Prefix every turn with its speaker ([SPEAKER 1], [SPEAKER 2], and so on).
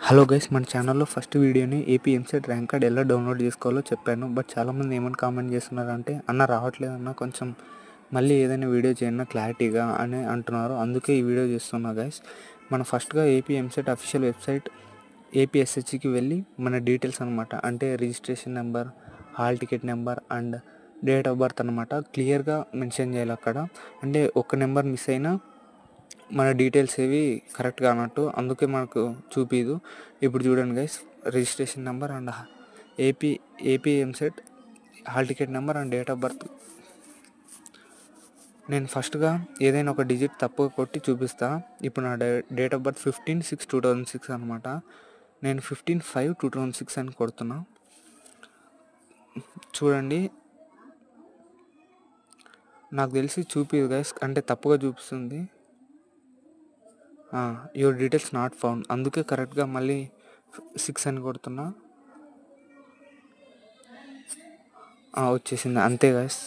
[SPEAKER 1] Hello guys, మన ఛానల్లో first వీడియోని ఏపీ ఎంసెట్ ర్యాంక్ కార్డ్ ఎలా డౌన్లోడ్ చేసుకోవాలో చెప్పాను. బట్ చాలామంది ఏమని కామెంట్ చేస్తున్నారంటే, అన్న రావట్లేదన్న, కొంచెం మళ్ళీ ఏదైనా వీడియో చేయన్నా క్లారిటీగా అని అంటున్నారు. అందుకే ఈ వీడియో చేస్తున్నా గైస్. మనం ఫస్ట్గా ఏపీ ఎంసెట్ అఫీషియల్ వెబ్సైట్ ఏపీఎస్హెచ్కి వెళ్ళి మన డీటెయిల్స్ అనమాట, అంటే registration number, hall ticket number and date of birth అనమాట క్లియర్గా మెన్షన్ చేయాలి అక్కడ. అంటే ఒక్క నెంబర్ మిస్ అయినా మన డీటెయిల్స్ ఏవి కరెక్ట్గా అన్నట్టు, అందుకే మనకు చూపిదు. ఇప్పుడు చూడండి guys, registration number and AP EAMCET hall ticket number and date of birth. నేను ఫస్ట్గా ఏదైనా ఒక డిజిట్ తప్పుగా కొట్టి చూపిస్తా. ఇప్పుడు నా డేట్ ఆఫ్ బర్త్ 15/6/2006 అనమాట. నేను 15/5/2006 అని కొడుతున్నా. చూడండి, నాకు తెలిసి చూపిదు గైస్, అంటే తప్పుగా చూపిస్తుంది. యువర్ డీటెయిల్స్ నాట్ ఫౌండ్, అందుకే కరెక్ట్గా మళ్ళీ 6 అని కొడుతున్నా. వచ్చేసింది, అంతే గైస్.